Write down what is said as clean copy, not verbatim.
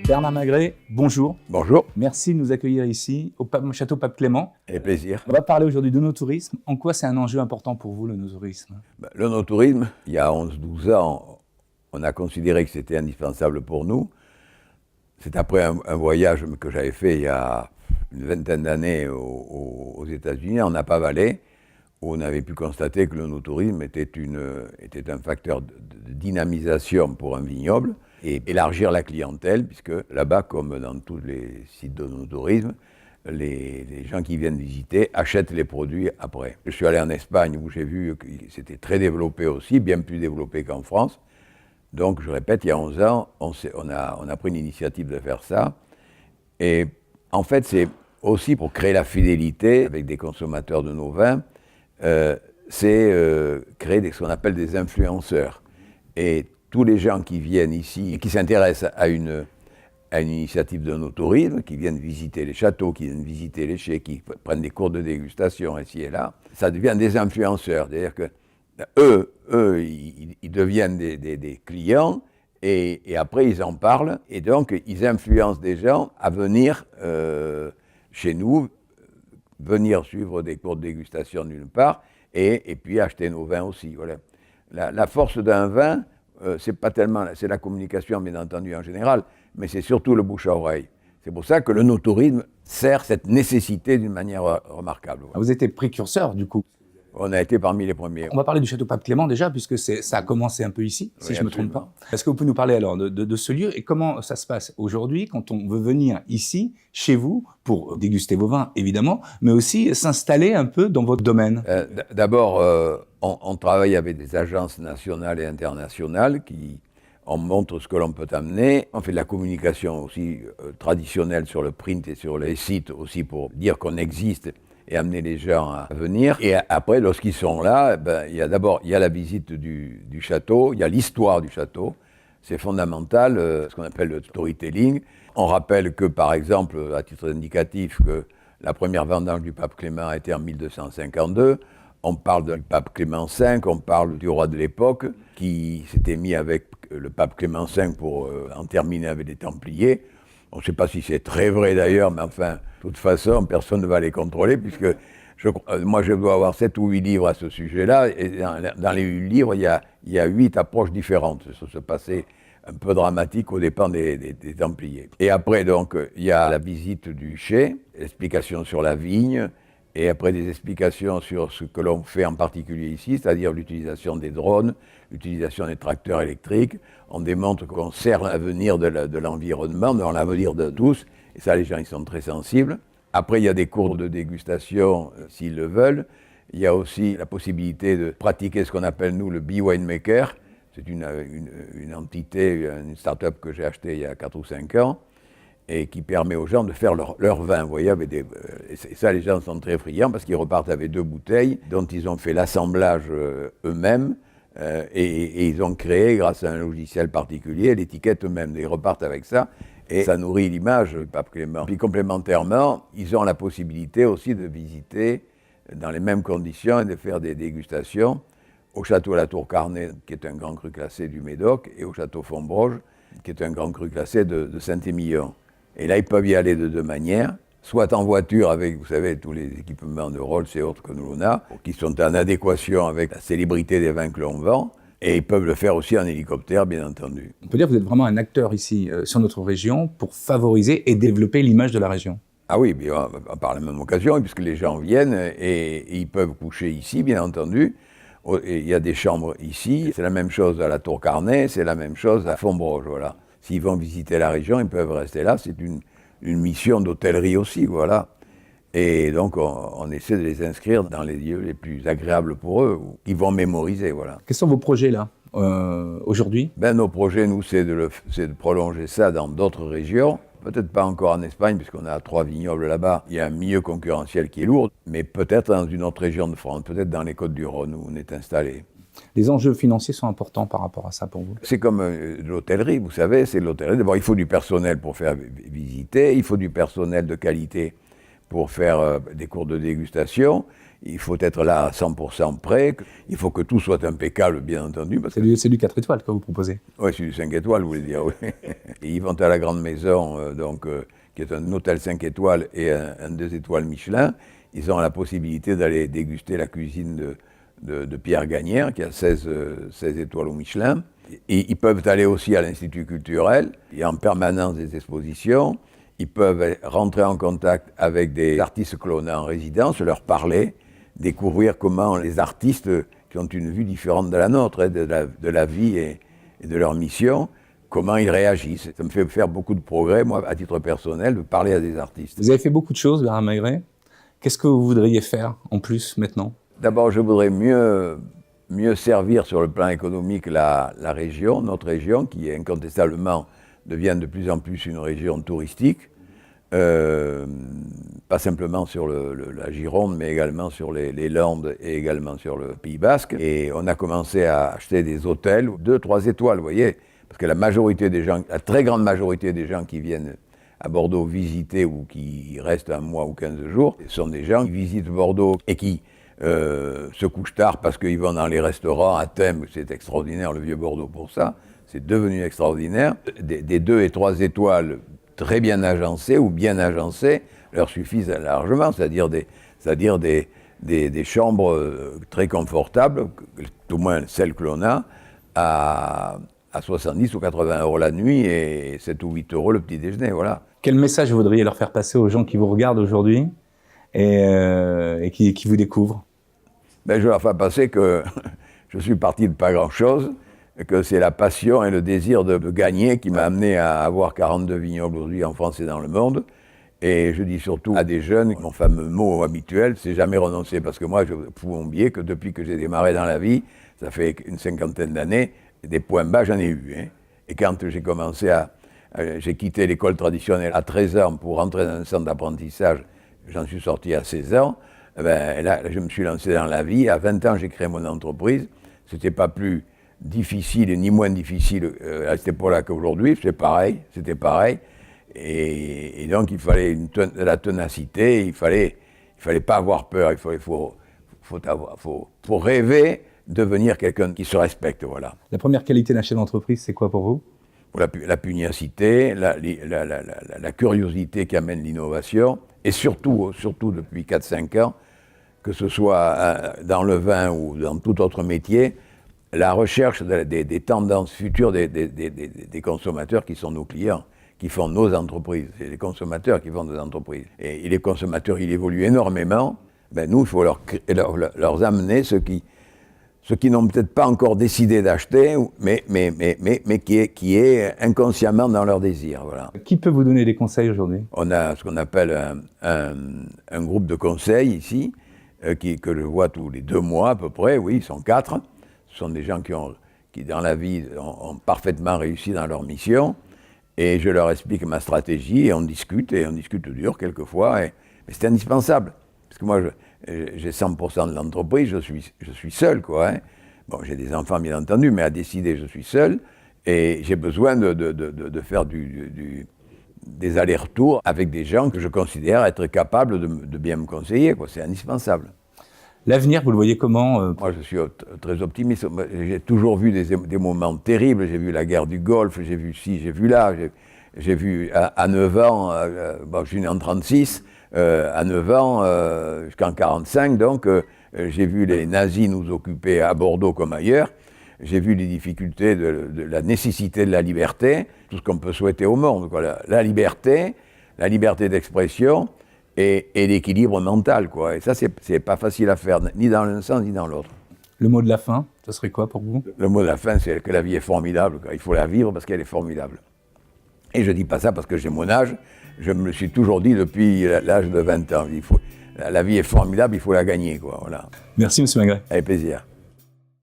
Bernard Magret, bonjour. Bonjour. Merci de nous accueillir ici au château Pape Clément. Avec plaisir. On va parler aujourd'hui de no-tourisme. En quoi c'est un enjeu important pour vous, le no-tourisme ? Le no-tourisme, il y a 11-12 ans, on a considéré que c'était indispensable pour nous. C'est après un voyage que j'avais fait il y a une vingtaine d'années aux États-Unis, en Napa Valley, où on avait pu constater que le no-tourisme était un facteur de dynamisation pour un vignoble et élargir la clientèle, puisque là-bas, comme dans tous les sites de no-tourisme, les gens qui viennent visiter achètent les produits après. Je suis allé en Espagne où j'ai vu que c'était très développé aussi, bien plus développé qu'en France. Donc, je répète, il y a 11 ans, on a pris l'initiative de faire ça. Et en fait, c'est aussi pour créer la fidélité avec des consommateurs de nos vins, c'est créer ce qu'on appelle des influenceurs. Et tous les gens qui viennent ici et qui s'intéressent à une initiative de no-tourisme, qui viennent visiter les châteaux, qui viennent visiter les chais, qui prennent des cours de dégustation ici et là, ça devient des influenceurs. C'est-à-dire que eux, ils deviennent des clients et après ils en parlent et donc ils influencent des gens à venir chez nous, venir suivre des cours de dégustation d'une part et puis acheter nos vins aussi. Voilà. La force d'un vin, c'est la communication bien entendu en général, mais c'est surtout le bouche à oreille. C'est pour ça que le no-tourisme sert cette nécessité d'une manière remarquable. Voilà. Vous étiez précurseur du coup. On a été parmi les premiers. On va parler du château Pape Clément déjà, puisque ça a commencé un peu ici, si je ne me trompe pas. Est-ce que vous pouvez nous parler alors de ce lieu et comment ça se passe aujourd'hui quand on veut venir ici, chez vous, pour déguster vos vins évidemment, mais aussi s'installer un peu dans votre domaine ? D'abord, on travaille avec des agences nationales et internationales on montre ce que l'on peut amener. On fait de la communication aussi traditionnelle sur le print et sur les sites aussi pour dire qu'on existe et amener les gens à venir. Et après, lorsqu'ils sont là, il y a la visite du château, il y a l'histoire du château. C'est fondamental, ce qu'on appelle le storytelling. On rappelle que, par exemple, à titre indicatif, que la première vendange du pape Clément a été en 1252. On parle du pape Clément V, on parle du roi de l'époque, qui s'était mis avec le pape Clément V pour en terminer avec les Templiers. On ne sait pas si c'est très vrai d'ailleurs, mais enfin, de toute façon, personne ne va les contrôler, puisque moi je dois avoir 7 ou 8 livres à ce sujet-là, et dans les 8 livres, il y a 8 approches différentes. Ça se passait un peu dramatique au dépens des Templiers. Et après, donc, il y a la visite du chai, l'explication sur la vigne, et après des explications sur ce que l'on fait en particulier ici, c'est-à-dire l'utilisation des drones, l'utilisation des tracteurs électriques. On démontre qu'on sert l'avenir de l'environnement, dans l'avenir de tous, et ça les gens ils sont très sensibles. Après il y a des cours de dégustation s'ils le veulent. Il y a aussi la possibilité de pratiquer ce qu'on appelle nous le Bee Winemaker. C'est une entité, une start-up que j'ai achetée il y a 4 ou 5 ans, et qui permet aux gens de faire leur vin. Vous voyez, et ça, les gens sont très friands parce qu'ils repartent avec 2 bouteilles dont ils ont fait l'assemblage eux-mêmes et ils ont créé, grâce à un logiciel particulier, l'étiquette eux-mêmes. Ils repartent avec ça et ça nourrit l'image du pape Clément. Puis complémentairement, ils ont la possibilité aussi de visiter dans les mêmes conditions et de faire des dégustations au château à la Tour Carnet, qui est un grand cru classé du Médoc, et au château Fontbroge, qui est un grand cru classé de Saint-Émilion. Et là, ils peuvent y aller de 2 manières, soit en voiture avec, vous savez, tous les équipements de Rolls et autres que nous on a, qui sont en adéquation avec la célébrité des vins que l'on vend, et ils peuvent le faire aussi en hélicoptère, bien entendu. On peut dire que vous êtes vraiment un acteur ici, sur notre région, pour favoriser et développer l'image de la région. Ah oui, bien, par la même occasion, puisque les gens viennent et ils peuvent coucher ici, bien entendu. Et il y a des chambres ici, c'est la même chose à la Tour Carnet, c'est la même chose à Fontbroge, voilà. S'ils vont visiter la région, ils peuvent rester là. C'est une mission d'hôtellerie aussi, voilà. Et donc, on essaie de les inscrire dans les lieux les plus agréables pour eux, qu'ils vont mémoriser, voilà. Quels sont vos projets, là, aujourd'hui ? Nos projets, nous, c'est de prolonger ça dans d'autres régions. Peut-être pas encore en Espagne, puisqu'on a 3 vignobles là-bas. Il y a un milieu concurrentiel qui est lourd, mais peut-être dans une autre région de France, peut-être dans les Côtes-du-Rhône, où on est installé. Les enjeux financiers sont importants par rapport à ça pour vous ? C'est comme l'hôtellerie, vous savez, c'est l'hôtellerie. D'abord, il faut du personnel pour faire visiter, il faut du personnel de qualité pour faire des cours de dégustation. Il faut être là à 100% prêt. Il faut que tout soit impeccable, bien entendu. C'est du 4 étoiles que vous proposez. Oui, c'est du 5 étoiles, vous voulez dire, oui. Et ils vont à la Grande Maison, qui est un hôtel 5 étoiles et un 2 étoiles Michelin. Ils ont la possibilité d'aller déguster la cuisine de Pierre Gagnère, qui a 16 étoiles au Michelin. Et ils peuvent aller aussi à l'Institut culturel. Il y a en permanence des expositions. Ils peuvent rentrer en contact avec des artistes que l'on a en résidence, leur parler, découvrir comment les artistes qui ont une vue différente de la nôtre, de la vie et de leur mission, comment ils réagissent. Ça me fait faire beaucoup de progrès, moi, à titre personnel, de parler à des artistes. Vous avez fait beaucoup de choses, Bernard Maigret. Qu'est-ce que vous voudriez faire en plus maintenant? D'abord, je voudrais mieux servir sur le plan économique la région, notre région, qui incontestablement devient de plus en plus une région touristique. Pas simplement sur la Gironde, mais également sur les Landes et également sur le Pays Basque. Et on a commencé à acheter des hôtels, 2-3 étoiles, vous voyez, parce que la très grande majorité des gens qui viennent à Bordeaux visiter ou qui restent un mois ou 15 jours, sont des gens qui visitent Bordeaux et qui se couchent tard parce qu'ils vont dans les restaurants à thème. C'est extraordinaire, le vieux Bordeaux pour ça. C'est devenu extraordinaire. Des 2 et 3 étoiles très bien agencées ou bien agencées leur suffisent largement, c'est-à-dire des chambres très confortables, tout au moins celles que l'on a, à 70 ou 80 euros la nuit et 7 ou 8 euros le petit déjeuner, voilà. Quel message vous voudriez leur faire passer aux gens qui vous regardent aujourd'hui et qui vous découvrent? Ben, je leur fais passer que je suis parti de pas grand-chose, que c'est la passion et le désir de gagner qui m'a amené à avoir 42 vignobles aujourd'hui en France et dans le monde. Et je dis surtout à des jeunes, mon fameux mot habituel, c'est jamais renoncer. Parce que moi, je fous oublier que depuis que j'ai démarré dans la vie, ça fait une 50aine d'années, des points bas, j'en ai eu. Hein. Et quand j'ai commencé j'ai quitté l'école traditionnelle à 13 ans pour rentrer dans un centre d'apprentissage, j'en suis sorti à 16 ans, ben, là, je me suis lancé dans la vie. À 20 ans, j'ai créé mon entreprise. C'était pas plus difficile ni moins difficile à cette époque-là qu'aujourd'hui, c'était pareil. Et donc il fallait de la ténacité, il fallait pas avoir peur, faut rêver devenir quelqu'un qui se respecte, voilà. La première qualité d'un chef d'entreprise, c'est quoi pour vous? La pugnacité, la curiosité qui amène l'innovation, et surtout depuis 4-5 ans, que ce soit dans le vin ou dans tout autre métier, la recherche des tendances futures des consommateurs qui sont nos clients, qui font nos entreprises. C'est les consommateurs qui font nos entreprises. Et les consommateurs, ils évoluent énormément. Ben nous, il faut leur amener ceux qui n'ont peut-être pas encore décidé d'acheter, mais qui est inconsciemment dans leur désir. Voilà. Qui peut vous donner des conseils aujourd'hui? On a ce qu'on appelle un groupe de conseils ici, que je vois tous les 2 mois à peu près, oui, ils sont 4. Ce sont des gens qui dans la vie, ont parfaitement réussi dans leur mission. Et je leur explique ma stratégie et on discute dur quelquefois. Mais c'est indispensable. Parce que moi, j'ai 100% de l'entreprise, je suis seul, quoi. Hein. Bon, j'ai des enfants, bien entendu, mais à décider, je suis seul. Et j'ai besoin de faire des allers-retours avec des gens que je considère être capables de bien me conseiller, quoi. C'est indispensable. L'avenir, vous le voyez comment? Moi, je suis très optimiste. J'ai toujours vu des moments terribles. J'ai vu la guerre du Golfe, j'ai vu ci, j'ai vu là. J'ai vu à 9 ans, je suis né en 36, à 9 ans, jusqu'en 45, donc, j'ai vu les nazis nous occuper à Bordeaux comme ailleurs. J'ai vu les difficultés de la nécessité de la liberté, tout ce qu'on peut souhaiter au monde, quoi. La liberté d'expression, et l'équilibre mental, quoi. Et ça, c'est pas facile à faire, ni dans l'un sens, ni dans l'autre. Le mot de la fin, ça serait quoi pour vous? Le mot de la fin, c'est que la vie est formidable, quoi. Il faut la vivre parce qu'elle est formidable. Et je dis pas ça parce que j'ai mon âge, je me le suis toujours dit depuis l'âge de 20 ans. La vie est formidable, il faut la gagner, quoi. Voilà. Merci, monsieur Maigret. Avec plaisir.